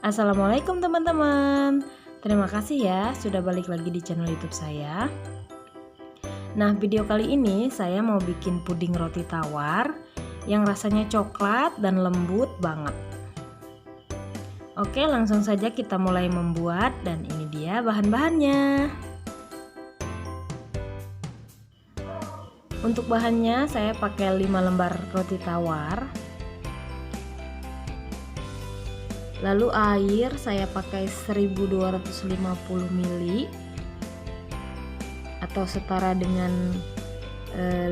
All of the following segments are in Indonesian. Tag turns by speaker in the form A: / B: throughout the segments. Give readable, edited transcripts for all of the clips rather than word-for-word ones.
A: Assalamualaikum teman-teman. Terima kasih ya sudah balik lagi di channel YouTube saya. Nah, video kali ini saya mau bikin puding roti tawar yang rasanya coklat dan lembut banget. Oke, langsung saja kita mulai membuat dan ini dia bahan-bahannya. Untuk bahannya saya pakai 5 lembar roti tawar. Lalu air saya pakai 1250 ml atau setara dengan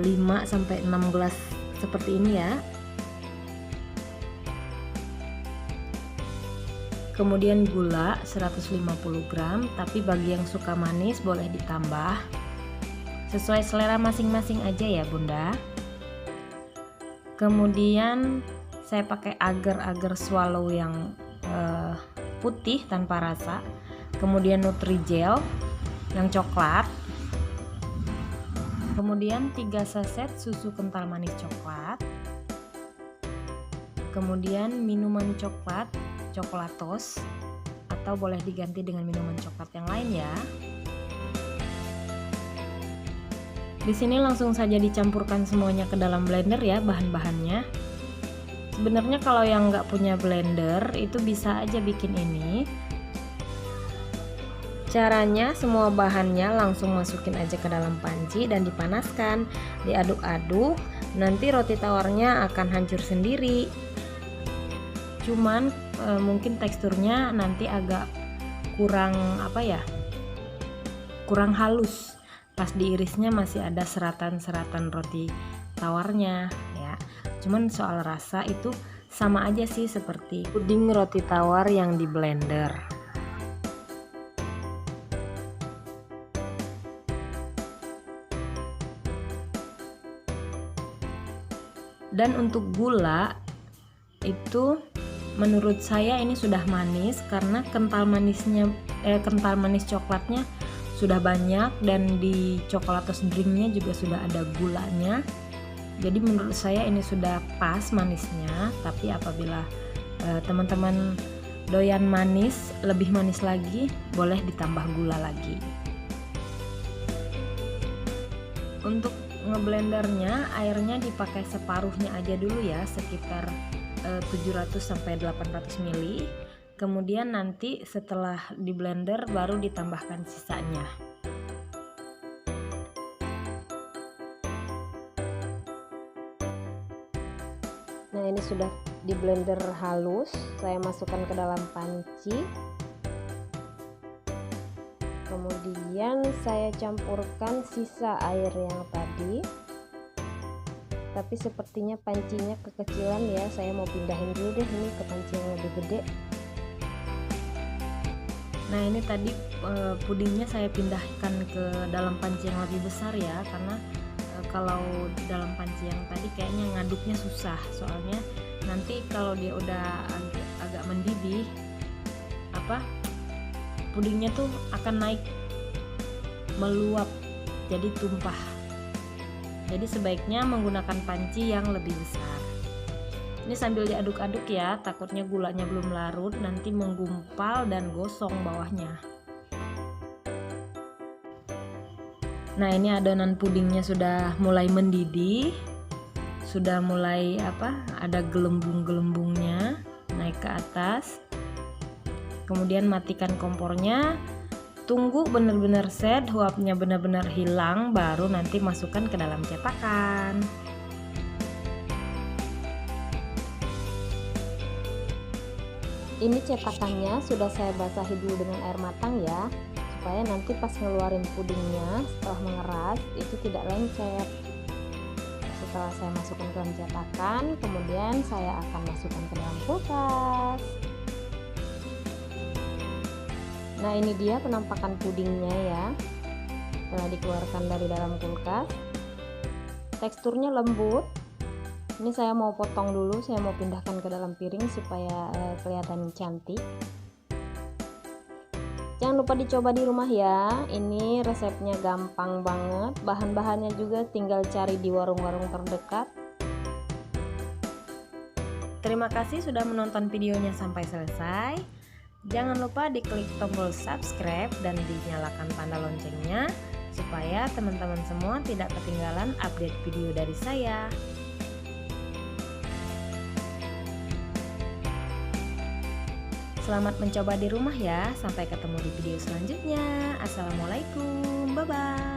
A: 5-6 gelas seperti ini ya. Kemudian gula 150 gram, tapi bagi yang suka manis boleh ditambah. Sesuai selera masing-masing aja ya Bunda. Kemudian saya pakai agar-agar swallow yang putih tanpa rasa, kemudian Nutrijel yang coklat, kemudian 3 saset susu kental manis coklat, kemudian minuman coklat coklatos atau boleh diganti dengan minuman coklat yang lain ya. Di sini langsung saja dicampurkan semuanya ke dalam blender ya bahan-bahannya. Sebenarnya kalau yang nggak punya blender itu bisa aja bikin ini. Caranya semua bahannya langsung masukin aja ke dalam panci dan dipanaskan, diaduk-aduk, nanti roti tawarnya akan hancur sendiri. Cuman mungkin teksturnya nanti agak kurang kurang halus. Pas diirisnya masih ada seratan-seratan roti tawarnya ya. Cuman soal rasa itu sama aja sih seperti puding roti tawar yang di blender. Dan untuk gula itu menurut saya ini sudah manis karena kental manis coklatnya sudah banyak dan di coklatos drinknya juga sudah ada gulanya. Jadi menurut saya ini sudah pas manisnya, tapi apabila teman-teman doyan manis, lebih manis lagi, boleh ditambah gula lagi. Untuk ngeblendernya, airnya dipakai separuhnya aja dulu ya, sekitar 700-800 ml. Kemudian nanti setelah di blender baru ditambahkan sisanya. Nah, ini sudah di blender halus, saya masukkan ke dalam panci. Kemudian saya campurkan sisa air yang tadi. Tapi sepertinya pancinya kekecilan ya, saya mau pindahin dulu deh ini ke panci yang lebih gede. Nah, ini tadi pudingnya saya pindahkan ke dalam panci yang lebih besar ya, karena kalau dalam panci yang tadi kayaknya ngaduknya susah, soalnya nanti kalau dia udah agak mendidih pudingnya tuh akan naik meluap jadi tumpah. Jadi sebaiknya menggunakan panci yang lebih besar. Ini sambil diaduk-aduk ya, takutnya gulanya belum larut nanti menggumpal dan gosong bawahnya. Nah, ini adonan pudingnya sudah mulai mendidih, sudah mulai ada gelembung-gelembungnya naik ke atas. Kemudian matikan kompornya, tunggu benar-benar set, uapnya benar-benar hilang, baru nanti masukkan ke dalam cetakan. Ini cetakannya sudah saya basahi dulu dengan air matang ya, supaya nanti pas ngeluarin pudingnya setelah mengeras itu tidak lengket. Setelah saya masukkan ke dalam cetakan, kemudian saya akan masukkan ke dalam kulkas. Nah, ini dia penampakan pudingnya ya setelah dikeluarkan dari dalam kulkas. Teksturnya lembut. Ini saya mau potong dulu, saya mau pindahkan ke dalam piring supaya kelihatan cantik. Jangan lupa dicoba di rumah ya, ini resepnya gampang banget, bahan-bahannya juga tinggal cari di warung-warung terdekat. Terima kasih sudah menonton videonya sampai selesai. Jangan lupa diklik tombol subscribe dan dinyalakan tanda loncengnya supaya teman-teman semua tidak ketinggalan update video dari saya. Selamat mencoba di rumah ya. Sampai ketemu di video selanjutnya. Assalamualaikum. Bye-bye.